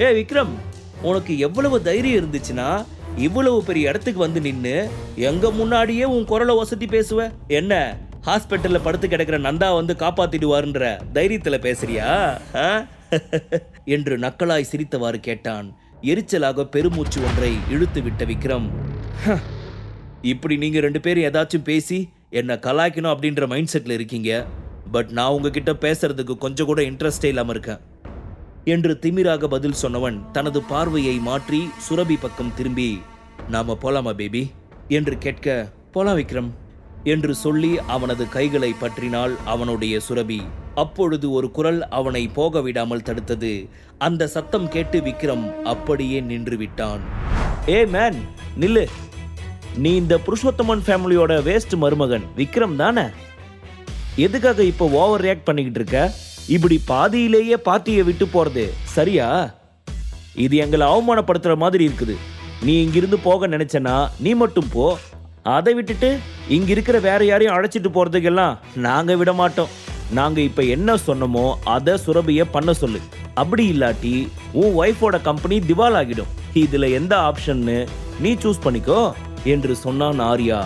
ஏ விக்ரம், உனக்கு எவ்வளவு தைரியம் இருந்துச்சுன்னா இவ்வளவு பெரிய இடத்துக்கு வந்து நின்னு எங்க முன்னாடியே உன் குரலை வசதி பேசுவ? என்ன ஹாஸ்பிட்டல்ல படுத்து கிடக்கிற நந்தா வந்து காப்பாத்திடுவாருன்ற தைரியத்துல பேசுறியா? என்று நக்கலாய் சிரித்தவாறு கேட்டான். எரிச்சலாக பெருமூச்சு ஒன்றை இழுத்து விட்ட விக்ரம், இப்படி நீங்க 2 பேரும் ஏதாச்சும் பேசி என்ன கலாய்க்கணும் அப்படின்ற மைண்ட் செட்ல இருக்கீங்க. பட் நான் உங்ககிட்ட பேசுறதுக்கு கொஞ்சம் கூட இன்ட்ரெஸ்டே இல்லாம இருக்கேன் என்று திமிராக பதில் சொன்னவன் தனது பார்வையை மாற்றி சுரபி பக்கம் திரும்பி, நாம போலாமா பேபி என்று கேட்க, போலாம் விக்ரம் என்று சொல்லி அவனது கைகளை பற்றினாள் அவனுடைய சுரபி. அப்பொழுது ஒரு குரல் அவனை போக விடாமல் தடுத்தது. அந்த சத்தம் கேட்டு விக்ரம் அப்படியே நின்று விட்டான். ஏ மேன், நில்லு. நீ இந்த புருஷோத்தமன் ஃபேமிலியோட வேஸ்ட் மருமகன் விக்ரம் தானே? எதுக்காக இப்போ ஓவர் ரியாக்ட் பண்ணிக்கிட்டு இருக்க? இப்படி பாதியிலேயே பார்ட்டியை விட்டு போறது சரியா? இது எங்களை அவமானப்படுத்துற மாதிரி இருக்குது. நீ இங்கிருந்து போக நினைச்சனா நீ மட்டும் போ. அதை விட்டுட்டு இங்க இருக்கிற வேற யாரையும் அழைச்சிட்டு போறதுக்கெல்லாம் நாங்க விட மாட்டோம். நாங்க இப்ப என்ன சொன்னோமோ அதை சுரபிய பண்ண சொல்லு. அப்படி இல்லாட்டி உன் ஒய்ஃபோட கம்பெனி திவால் ஆகிடும். இதுல எந்த ஆப்ஷன்னு நீ சூஸ் பண்ணிக்கோ என்று சொன்னான் ஆர்யா.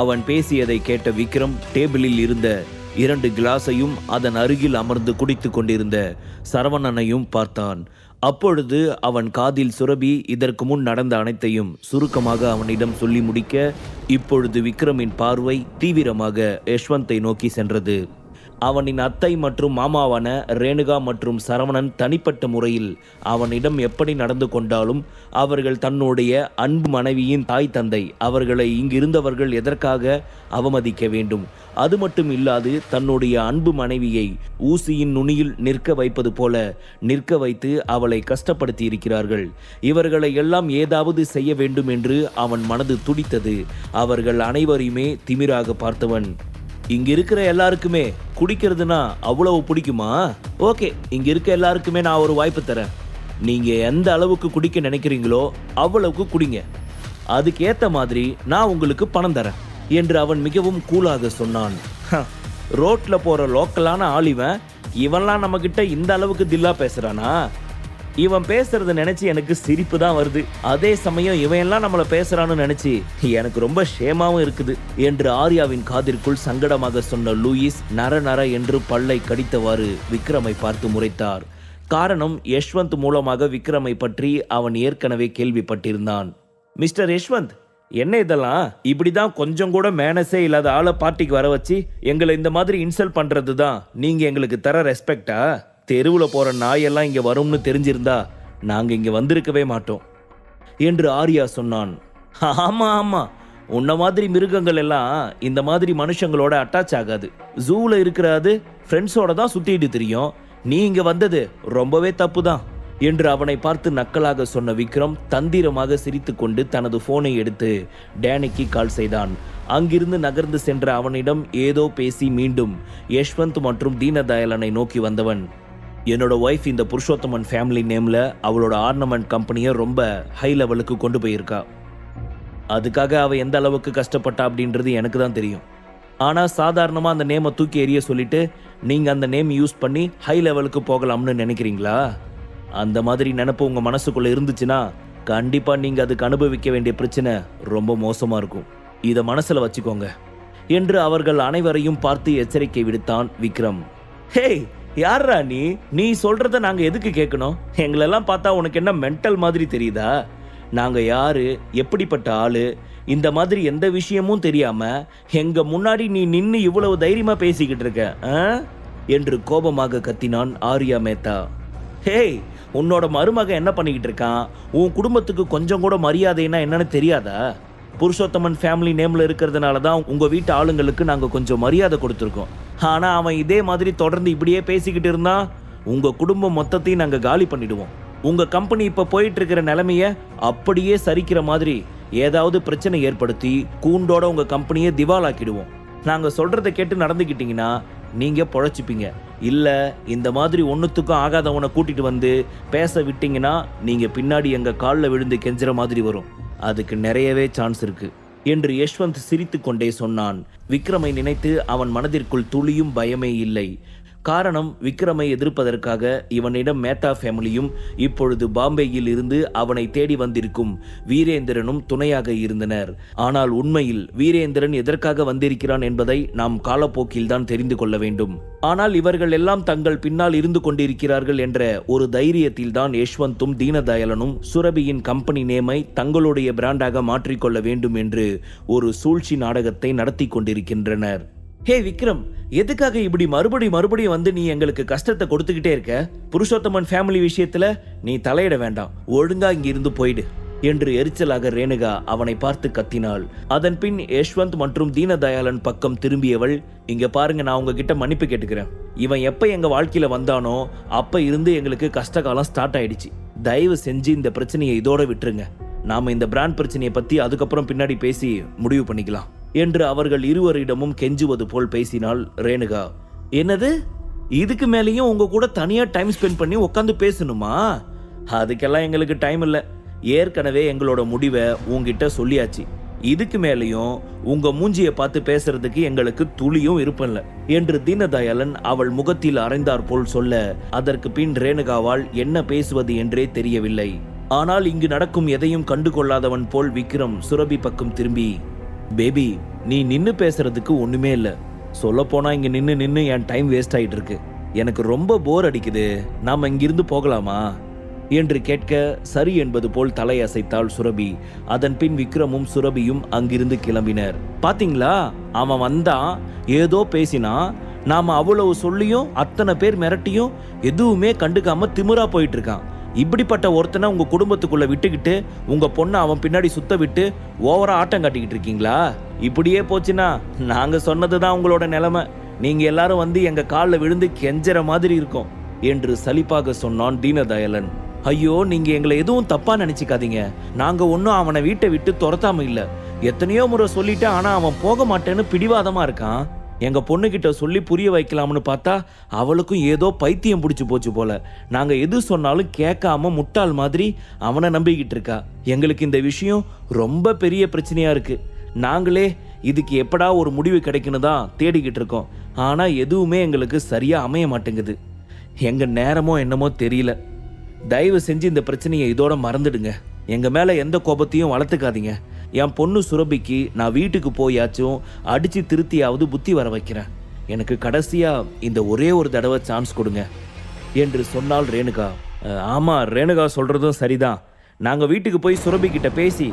அவன் பேசியதை கேட்ட விக்ரம் டேபிளில் இருந்த 2 கிளாஸையும் அதன் அருகில் அமர்ந்து குடித்து கொண்டிருந்த சரவணனையும் பார்த்தான். அப்பொழுது அவன் காதில் சுரபி இதற்கு முன் நடந்த அனைத்தையும் சுருக்கமாக அவனிடம் சொல்லி முடிக்க, இப்பொழுது விக்ரமின் பார்வை தீவிரமாக யஷ்வந்தை நோக்கி சென்றது. அவனின் அத்தை மற்றும் மாமாவான ரேணுகா மற்றும் சரவணன் தனிப்பட்ட முறையில் அவனிடம் எப்படி நடந்து கொண்டாலும் அவர்கள் தன்னுடைய அன்பு மனைவியின் தாய் தந்தை. அவர்களை இங்கிருந்தவர்கள் எதற்காக அவமதிக்க வேண்டும்? அது மட்டும் இல்லாது தன்னுடைய அன்பு மனைவியை ஊசியின் நுனியில் நிற்க வைப்பது போல நிற்க வைத்து அவளை கஷ்டப்படுத்தி இருக்கிறார்கள். இவர்களை எல்லாம் ஏதாவது செய்ய வேண்டும் என்று அவன் மனது துடித்தது. அவர்கள் அனைவரையுமே திமிராக பார்த்தவன், இங்க இருக்கிற எல்லாருக்குமே குடிக்கிறதுனா அவ்வளவு பிடிக்குமா? ஓகே, இங்க இருக்க எல்லாருக்குமே நான் ஒரு வாய்ப்பு தரேன். நீங்க எந்த அளவுக்கு குடிக்க நினைக்கிறீங்களோ அவ்வளவுக்கு குடிங்க. அதுக்கு ஏத்த மாதிரி நான் உங்களுக்கு பணம் தரேன் என்று அவன் மிகவும் கூலாக சொன்னான். ரோட்ல போற லோக்கலான ஆளிவன் இவன்லாம் நம்ம கிட்ட இந்த அளவுக்கு தில்லா பேசுறானா? இவன் பேசுறத நினைச்சு எனக்கு சிரிப்பு தான் வருது. அதே சமயம் இவன் எல்லாம் நம்மள பேசுறான்னு நினைச்சு எனக்கு ரொம்ப ஷேமாவும் இருக்குது என்று ஆர்யாவின் காதிற்குள் சங்கடமாக சொன்ன லூயிஸ் நர நர என்று பல்லை கடித்தவாறு விக்ரமை பார்த்து முறைத்தார். காரணம், யஷ்வந்த் மூலமாக விக்ரமை பற்றி அவன் ஏற்கனவே கேள்விப்பட்டிருந்தான். மிஸ்டர் யஷ்வந்த், என்ன இதெல்லாம்? இப்படிதான் கொஞ்சம் கூட மேனஸே இல்லாத ஆளை பார்ட்டிக்கு வர வச்சு எங்களை இந்த மாதிரி இன்சல்ட் பண்றது தான் நீங்க எங்களுக்கு தர ரெஸ்பெக்டா? தெருவில் போகிற நாயெல்லாம் இங்கே வரும்னு தெரிஞ்சிருந்தா நாங்கள் இங்கே வந்திருக்கவே மாட்டோம் என்று ஆர்யா சொன்னான். ஆமாம், உன்ன மாதிரி மிருகங்கள் எல்லாம் இந்த மாதிரி மனுஷங்களோட அட்டாச் ஆகாது. ஜூவில் இருக்கிறது ஃப்ரெண்ட்ஸோட தான் சுற்றிட்டு தெரியும். நீ இங்கே வந்தது ரொம்பவே தப்பு தான் என்று அவனை பார்த்து நக்கலாக சொன்ன விக்ரம் தந்திரமாக சிரித்து கொண்டு தனது போனை எடுத்து டேனிக்கு கால் செய்தான். அங்கிருந்து நகர்ந்து சென்ற அவனிடம் ஏதோ பேசி மீண்டும் யஷ்வந்த் மற்றும் தீனதயாளனை நோக்கி வந்தவன், என்னோட ஒய்ஃப் இந்த புருஷோத்தமன் ஃபேமிலி நேமில் அவளோட ஆர்னமெண்ட் கம்பெனியை ரொம்ப ஹை லெவலுக்கு கொண்டு போயிருக்கா. அதுக்காக அவள் எந்த அளவுக்கு கஷ்டப்பட்டா அப்படின்றது எனக்கு தான் தெரியும். ஆனால் சாதாரணமாக அந்த நேமை தூக்கி எறிய சொல்லிட்டு நீங்கள் அந்த நேம் யூஸ் பண்ணி ஹை லெவலுக்கு போகலாம்னு நினைக்கிறீங்களா? அந்த மாதிரி நினைப்பு உங்கள் மனசுக்குள்ளே இருந்துச்சுன்னா கண்டிப்பாக நீங்கள் அதுக்கு அனுபவிக்க வேண்டிய பிரச்சனை ரொம்ப மோசமாக இருக்கும். இதை மனசில் வச்சுக்கோங்க என்று அவர்கள் அனைவரையும் பார்த்து எச்சரிக்கை விடுத்தான் விக்ரம். ஹேய், யாரா நீ சொல்றத நாங்க எதுக்கு கேட்கணும்? எங்களெல்லாம் பார்த்தா உனக்கு என்ன மென்டல் மாதிரி தெரியுதா? நாங்க யாரு, எப்படிப்பட்ட ஆளு, இந்த மாதிரி எந்த விஷயமும் தெரியாம எங்க முன்னாடி நீ நின்னு இவ்வளவு தைரியமா பேசிக்கிட்டு இருக்க என்று கோபமாக கத்தினான் ஆர்யா மேத்தா. ஹேய், உன்னோட மருமக என்ன பண்ணிக்கிட்டு இருக்கான்? உன் குடும்பத்துக்கு கொஞ்சம் கூட மரியாதைன்னா என்னன்னு தெரியாதா? புருஷோத்தமன் ஃபேமிலி நேமில் இருக்கிறதுனால தான் உங்கள் வீட்டு ஆளுங்களுக்கு நாங்கள் கொஞ்சம் மரியாதை கொடுத்துருக்கோம். ஆனால் அவன் இதே மாதிரி தொடர்ந்து இப்படியே பேசிக்கிட்டு இருந்தா உங்கள் குடும்பம் மொத்தத்தையும் நாங்கள் காலி பண்ணிடுவோம். உங்கள் கம்பெனி இப்போ போயிட்டு இருக்கிற நிலைமையை அப்படியே சரிக்கிற மாதிரி ஏதாவது பிரச்சனை ஏற்படுத்தி கூண்டோட உங்கள் கம்பெனியை திவாலாக்கிடுவோம். நாங்கள் சொல்கிறத கேட்டு நடந்துக்கிட்டீங்கன்னா நீங்கள் பொழைச்சிப்பீங்க. இல்லை இந்த மாதிரி ஒன்றுத்துக்கும் ஆகாதவனை கூட்டிகிட்டு வந்து பேச விட்டீங்கன்னா நீங்கள் பின்னாடி எங்கள் காலில் விழுந்து கெஞ்சுற மாதிரி வரும். அதுக்கு நிறையவே சான்ஸ் இருக்கு என்று யஷ்வந்த் சிரித்து கொண்டே சொன்னான். விக்ரமை நினைத்து அவன் மனதிற்குள் துளியும் பயமே இல்லை. காரணம், விக்ரமை எதிர்ப்பதற்காக இவனிடம் மேத்தா ஃபேமிலியும் இப்பொழுது பாம்பேயில் இருந்து அவனை தேடி வந்திருக்கும் வீரேந்திரனும் துணையாக இருந்தனர். ஆனால் உண்மையில் வீரேந்திரன் எதற்காக வந்திருக்கிறான் என்பதை நாம் காலப்போக்கில் தான் தெரிந்து கொள்ள வேண்டும். ஆனால் இவர்கள் எல்லாம் தங்கள் பின்னால் இருந்து கொண்டிருக்கிறார்கள் என்ற ஒரு தைரியத்தில் தான் யஷ்வந்தும் தீனதயாளனும் சுரபியின் கம்பெனி நேமை தங்களுடைய பிராண்டாக மாற்றிக்கொள்ள வேண்டும் என்று ஒரு சூழ்ச்சி நாடகத்தை நடத்தி கொண்டிருக்கின்றனர். ஹே விக்ரம், எதுக்காக இப்படி மறுபடியும் வந்து நீ எங்களுக்கு கஷ்டத்தை கொடுத்துக்கிட்டே இருக்க? புருஷோத்தமன் ஃபேமிலி விஷயத்துல நீ தலையிட வேண்டாம், ஒழுங்கா இங்கிருந்து போயிடு என்று எரிச்சலாக ரேணுகா அவனை பார்த்து கத்தினாள். அதன் பின் யஷ்வந்த் மற்றும் தீனதயாளன் பக்கம் திரும்பியவள், இங்க பாருங்க, நான் உங்ககிட்ட மன்னிப்பு கேட்டுக்கிறேன். இவன் எப்ப எங்க வாழ்க்கையில வந்தானோ அப்ப இருந்து எங்களுக்கு கஷ்டகாலம் ஸ்டார்ட் ஆயிடுச்சு. தயவு செஞ்சு இந்த பிரச்சனையை இதோட விட்டுருங்க. நாம இந்த பிராண்ட் பிரச்சனையை பத்தி அதுக்கப்புறம் பின்னாடி பேசி முடிவு பண்ணிக்கலாம் என்று அவர்கள் இருவரிடமும் கெஞ்சுவது போல் பேசினாள் ரேணுகா. என்னது, இதுக்கு மேலேயும் உங்க கூட தனியா டைம் ஸ்பெண்ட் பண்ணி உட்காந்து பேசணுமா? அதுக்கெல்லாம் எங்களுக்கு டைம் இல்லை. ஏற்கனவே எங்களோட முடிவை உங்ககிட்ட சொல்லியாச்சு. இதுக்கு மேலேயும் உங்க மூஞ்சியை பார்த்து பேசுறதுக்கு எங்களுக்கு துளியும் இருப்பில்லை என்று தீனதயாளன் அவள் முகத்தில் அரைந்தார் போல் சொல்ல, அதற்கு பின் ரேணுகாவால் என்ன பேசுவது என்றே தெரியவில்லை. ஆனால் இங்கு நடக்கும் எதையும் கண்டுகொள்ளாதவன் போல் விக்ரம் சுரபி பக்கம் திரும்பி, பேபி, நீ நின்னு பேசுறதுக்கு ஒண்ணுமே இல்ல. சொல்ல போனா இங்க நின்னு என் டைம் வேஸ்ட் ஆயிட்டு இருக்கு. எனக்கு ரொம்ப போர் அடிக்குது. நாம இங்கிருந்து போகலாமா என்று கேட்க சரி என்பது போல் தலையசைத்தாள் சுரபி. அதன் பின் விக்ரமும் சுரபியும் அங்கிருந்து கிளம்பினர். பாத்தீங்களா, அவன் வந்தான், ஏதோ பேசினா, நாம அவ்வளவு சொல்லியும் அத்தனை பேர் மிரட்டியும் எதுவுமே கண்டுக்காம திமிரா போயிட்டு இருக்கான். இப்படிப்பட்ட ஒருத்தனை உங்க குடும்பத்துக்குள்ள விட்டுக்கிட்டு உங்க பொண்ணை அவன் பின்னாடி சுத்த விட்டு ஓவரா ஆட்டம் காட்டிக்கிட்டு இருக்கீங்களா? இப்படியே போச்சுன்னா நாங்க சொன்னதுதான் உங்களோட நிலைமை. நீங்க எல்லாரும் வந்து எங்க காலில் விழுந்து கெஞ்சற மாதிரி இருக்கும் என்று சலிப்பாக சொன்னான் தீனதயாளன். ஐயோ, நீங்க எங்களை எதுவும் தப்பா நினைச்சுக்காதீங்க. நாங்க ஒன்னும் அவனை வீட்டை விட்டு துரத்தாம இல்ல. எத்தனையோ முறை சொல்லிட்டேன், ஆனா அவன் போக மாட்டேன்னு பிடிவாதமா இருக்கான். எங்க பொண்ணுகிட்ட சொல்லி புரிய வைக்கலாம்னு பார்த்தா அவளுக்கும் ஏதோ பைத்தியம் பிடிச்சு போச்சு போல. நாங்க எது சொன்னாலும் கேட்காம முட்டாள் மாதிரி அவனை நம்பிக்கிட்டு இருக்கா. எங்களுக்கு இந்த விஷயம் ரொம்ப பெரிய பிரச்சனையா இருக்கு. நாங்களே இதுக்கு எப்படா ஒரு முடிவு கிடைக்குன்னு தான் தேடிக்கிட்டு இருக்கோம். ஆனா எதுவுமே எங்களுக்கு சரியா அமைய மாட்டேங்குது. எங்க நேரமோ என்னமோ தெரியல. தயவு செஞ்சு இந்த பிரச்சனையை இதோட மறந்துடுங்க. எங்க மேல எந்த கோபத்தையும் வளர்த்துக்காதீங்க. என் பொண்ணு சுரபிக்கு நான் வீட்டுக்கு போயாச்சும் அடிச்சு திருத்தியாவது புத்தி வர வைக்கிறேன். எனக்கு கடைசியா இந்த ஒரே ஒரு தடவை சான்ஸ் கொடுங்க என்று சொன்னாள் ரேணுகா. ஆமா, ரேணுகா சொல்றதும் சரிதான். நாங்க வீட்டுக்கு போய் சுரபி கிட்ட பேசி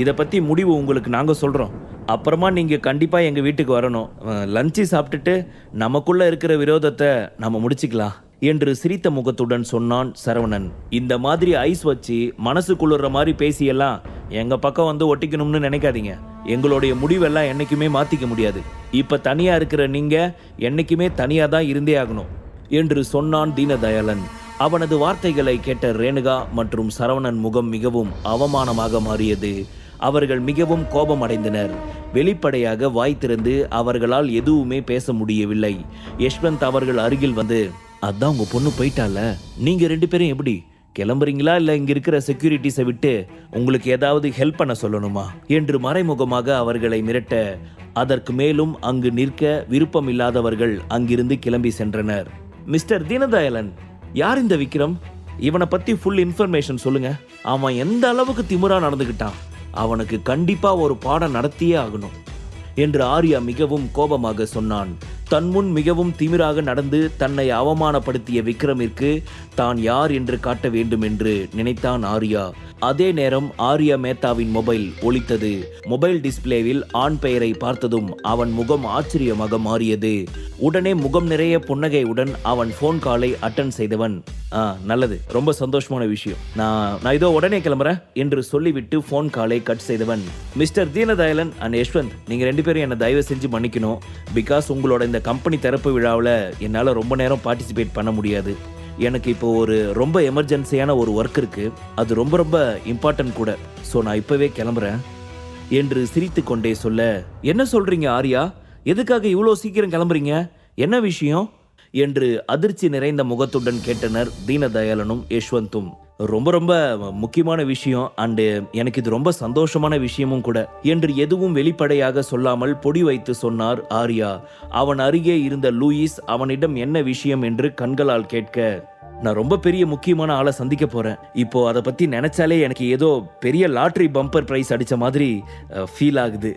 இதை பத்தி முடிவு உங்களுக்கு நாங்க சொல்றோம். அப்புறமா நீங்க கண்டிப்பா எங்க வீட்டுக்கு வரணும். லஞ்சு சாப்பிட்டுட்டு நமக்குள்ள இருக்கிற விரோதத்தை நம்ம முடிச்சுக்கலாம் என்று சிரித்த முகத்துடன் சொன்னான் சரவணன். இந்த மாதிரி ஐஸ் வச்சு மனசு குளிர்ற மாதிரி பேசியெல்லாம் எங்க பக்கம் வந்து ஒட்டிக்கணும்னு நினைக்காதீங்க. எங்களுடைய முடிவெல்லாம் என்னைக்குமே மாத்திக்க முடியாது. இப்ப தனியா இருக்கிற நீங்க என்னைக்குமே தனியா தான் இருந்தே ஆகணும் என்று சொன்னான் தீனதயாளன். அவனது வார்த்தைகளை கேட்ட ரேணுகா மற்றும் சரவணன் முகம் மிகவும் அவமானமாக மாறியது. அவர்கள் மிகவும் கோபம் அடைந்தனர். வெளிப்படையாக வாய் திறந்து அவர்களால் எதுவுமே பேச முடியவில்லை. யஷ்வந்த் அவர்கள் அருகில் வந்து, அதான் உங்க பொண்ணு போயிட்டால, நீங்க 2 பேரும் எப்படி கிளம்புறீங்களா? இல்ல இங்க இருக்கிற செக்யூரிட்டிஸை விட்டு உங்களுக்கு ஏதாவது ஹெல்ப் பண்ண சொல்லணுமா என்று மறைமுகமாக அவர்களை மிரட்ட, அதற்கு மேலும் அங்கு நிற்க விருப்பம் இல்லாதவர்கள் அங்கிருந்து கிளம்பி சென்றனர். மிஸ்டர் தீனதயாளன், யார் இந்த விக்ரம்? இவனை பத்தி ஃபுல் இன்ஃபர்மேஷன் சொல்லுங்க. அவன் எந்த அளவுக்கு திமிரா நடந்துகிட்டான்? அவனுக்கு கண்டிப்பா ஒரு பாடம் நடத்தியே ஆகணும் என்று ஆர்யா மிகவும் கோபமாக சொன்னான். தன் முன் மிகவும் திமிராக நடந்து தன்னை அவமானப்படுத்திய விக்ரமிற்கு தான் யார் என்று காட்ட வேண்டும் என்று நினைத்தான் ஆர்யா. அதே நேரம் ஆர்யா மேத்தாவின் மொபைல் ஒலித்தது. மொபைல் டிஸ்பிளேவில் ஆண் பெயரை பார்த்ததும் அவன் முகம் ஆச்சரியமாக மாறியது. உடனே முகம் நிறைய புன்னகையுடன் அவன் போன் காலை அட்டன் செய்தவன், நல்லது, ரொம்ப சந்தோஷமான விஷயம், நான் இதோ உடனே கிளம்புறேன் என்று சொல்லிவிட்டு போன் காலை கட் செய்தவன், மிஸ்டர் தீனதயாளன் அண்ட் யஷ்வந்த், நீங்க 2 பேரும் என்னை தயவு செஞ்சு மன்னிக்கணும். பிகாஸ் உங்களோட இந்த கம்பெனி திறப்பு விழாவில் என்னால் ரொம்ப நேரம் பார்ட்டிசிபேட் பண்ண முடியாது. எனக்கு இப்போ ஒரு ரொம்ப எமர்ஜென்சியான ஒரு ஒர்க் இருக்கு. அது ரொம்ப ரொம்ப இம்பார்ட்டன்ட் கூட. ஸோ நான் இப்பவே கிளம்புறேன் என்று சிரித்து கொண்டே சொல்ல, என்ன சொல்றீங்க ஆர்யா? எதுக்காக இவ்வளோ சீக்கிரம் கிளம்புறீங்க? என்ன விஷயம் என்று அதிர்ச்சி நிறைந்த முகத்துடன் கேட்டனர் தீனதயாளனும் யஷ்வந்தும். ரொம்ப ரொம்ப முக்கியமான விஷயம் அண்டு எனக்கு இது ரொம்ப சந்தோஷமான விஷயமும் கூட என்று எதுவும் வெளிப்படையாக சொல்லாமல் பொடி வைத்து சொன்னார் ஆர்யா. அவன் அருகே இருந்த லூயிஸ் அவனிடம் என்ன விஷயம் என்று கண்களால் கேட்க, நான் ரொம்ப பெரிய முக்கியமான ஆளை சந்திக்க போறேன். இப்போ அதை பத்தி நினைச்சாலே எனக்கு ஏதோ பெரிய லாட்டரி பம்பர் பிரைஸ் அடிச்ச மாதிரி ஃபீல் ஆகுது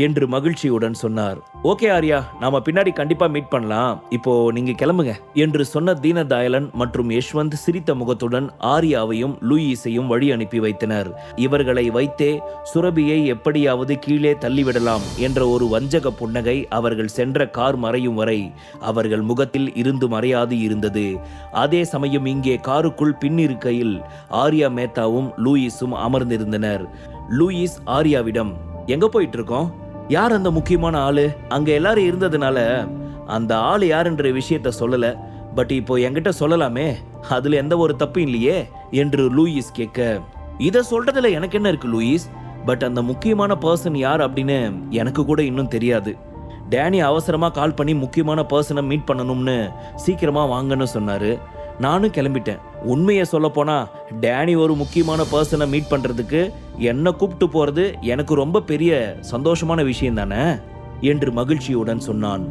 என்று மகிழ்ச்சியுடன் சொன்னார். ஓகே ஆர்யா, நாம பின்னாடி கண்டிப்பா மீட் பண்ணலாம், இப்போ நீங்க கிளம்புங்க என்று சொன்ன தீனதயாளன் மற்றும் யஷ்வந்த் சிரித்த முகத்துடன் ஆர்யாவையும் லூயிஸையும் வழி அனுப்பி வைத்தனர். இவர்களை வைத்தே சுரபியை எப்படியாவது கீழே தள்ளிவிடலாம் என்ற ஒரு வஞ்சக புன்னகை அவர்கள் சென்ற கார் மறையும் வரை அவர்கள் முகத்தில் இருந்து மறையாது இருந்தது. அதே சமயம் இங்கே காருக்குள் பின்னிருக்கையில் ஆர்யா மேத்தாவும் லூயிஸும் அமர்ந்திருந்தனர். லூயிஸ் ஆர்யாவிடம், எங்க போயிட்டு இருக்கோம்? யார் அந்த முக்கியமான ஆளு? அங்க எல்லாரும் இருந்ததுனால அந்த ஆளு யாருன்ற விஷயத்த சொல்லல, பட் இப்போ என்கிட்ட சொல்லலாமே, அதுல எந்த ஒரு தப்பு இல்லையே என்று லூயிஸ் கேட்க, இத சொல்றதுல எனக்கு என்ன இருக்கு லூயிஸ், பட் அந்த முக்கியமான பர்சன் யார் அப்படின்னு எனக்கு கூட இன்னும் தெரியாது. டேனி அவசரமா கால் பண்ணி முக்கியமான பர்சனை மீட் பண்ணணும்னு சீக்கிரமா வாங்கன்னு சொன்னாரு. நானும் கிளம்பிட்டேன். உண்மையை சொல்ல போனா டேனி ஒரு முக்கியமான பர்சனை மீட் பண்றதுக்கு என்ன கூப்பிட்டு போறது எனக்கு ரொம்ப பெரிய சந்தோஷமான விஷயம் தானே என்று மகிழ்ச்சியுடன் சொன்னான்.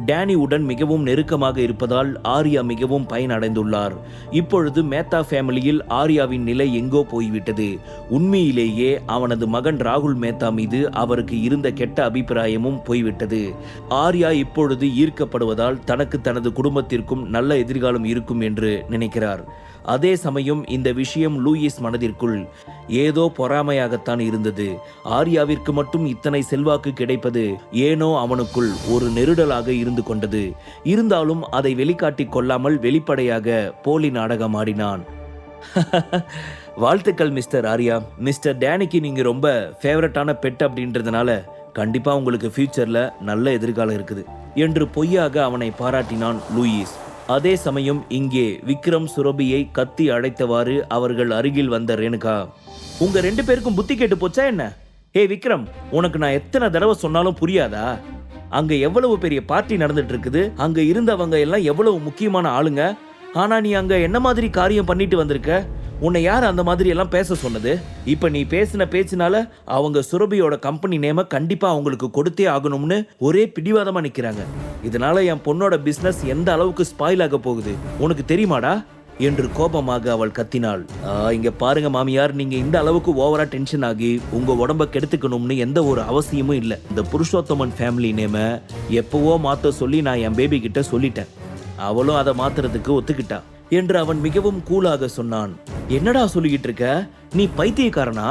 டேனியுடன் மிகவும் நெருக்கமாக இருப்பதால் ஆர்யா மிகவும் பயனடைந்துள்ளார். இப்பொழுது மேத்தா ஃபேமிலியில் ஆர்யாவின் நிலை எங்கோ போய்விட்டது. உண்மையிலேயே அவனது மகன் ராகுல் மேத்தா மீது அவருக்கு இருந்த கெட்ட அபிப்பிராயமும் போய்விட்டது. ஆர்யா இப்பொழுது ஈர்க்கப்படுவதால் தனக்கு தனது குடும்பத்திற்கும் நல்ல எதிர்காலம் இருக்கும் என்று நினைக்கிறார். அதே சமயம் இந்த விஷயம் லூயிஸ் மனதிற்குள் ஏதோ பொறாமையாகத்தான் இருந்தது. ஆர்யாவிற்கு மட்டும் இத்தனை செல்வாக்கு கிடைப்பது ஏனோ அவனுக்குள் ஒரு நெருடலாக இருந்து கொண்டது. இருந்தாலும் அதை வெளிக்காட்டிக் கொள்ளாமல் வெளிப்படையாக போலி நாடகம் ஆடினான். வாழ்த்துக்கள் மிஸ்டர் ஆர்யா. மிஸ்டர் டேனிக்கு நீங்க ரொம்ப ஃபேவரட்டான பெட் அப்படின்றதுனால கண்டிப்பா உங்களுக்கு ஃபியூச்சர்ல நல்ல எதிர்காலம் இருக்குது என்று பொய்யாக அவனை பாராட்டினான் லூயிஸ். அதே சமயம் இங்கே விக்ரம் சுரபியை கத்தி அழைத்தவாறு அவர்கள் அருகில் வந்த ரேணுகா, உங்க 2 பேருக்கும் புத்தி கேட்டு போச்சா என்ன? ஹே விக்ரம், உனக்கு நான் எத்தனை தடவை சொன்னாலும் புரியாதா? அங்க எவ்வளவு பெரிய பார்ட்டி நடந்துட்டு இருக்குது, அங்க இருந்தவங்க எல்லாம் எவ்வளவு முக்கியமான ஆளுங்க, ஆனா நீ அங்க என்ன மாதிரி காரியம் பண்ணிட்டு வந்திருக்க? உன்னை யார் அந்த மாதிரி எல்லாம் பேச சொன்னது? இப்ப நீ பேசின பேச்சினால அவங்க சுரபியோட கம்பெனி நேம கண்டிப்பா அவங்களுக்கு கொடுத்தே ஆகணும்னு ஒரே பிடிவாதமா நிக்கிறாங்க. இதனால என் பொண்ணோட பிசினஸ் எந்த அளவுக்கு ஸ்பாயில் ஆக போகுது உனக்கு தெரியுமாடா என்று கோபமாக அவள் கத்தினாள். இங்க பாருங்க மாமியார், நீங்க இந்த அளவுக்கு ஓவரா டென்ஷன் ஆகி உங்க உடம்ப கெடுத்துக்கணும்னு எந்த ஒரு அவசியமும் இல்லை. இந்த புருஷோத்தமன் ஃபேமிலி நேம எப்பவோ மாத்த சொல்லி நான் என் பேபி கிட்ட சொல்லிட்டேன். அவளும் அதை மாத்துறதுக்கு ஒத்துக்கிட்டா என்று அவன் மிகவும் கூலாக சொன்னான். என்னடா சொல்லிக்கிட்டு இருக்க? நீ பைத்தியக்காரனா?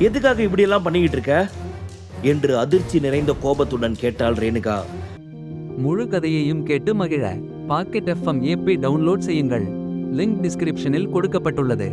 எதுக்காக இப்படி எல்லாம் பண்ணிக்கிட்டு இருக்க என்று அதிர்ச்சி நிறைந்த கோபத்துடன் கேட்டாள் ரேணுகா. முழு கதையையும் கேட்டு மகிழ பாக்கெட் FM ஆப்பை டவுன்லோட் செய்யுங்கள். லிங்க் டிஸ்கிரிப்ஷனில் கொடுக்கப்பட்டுள்ளது.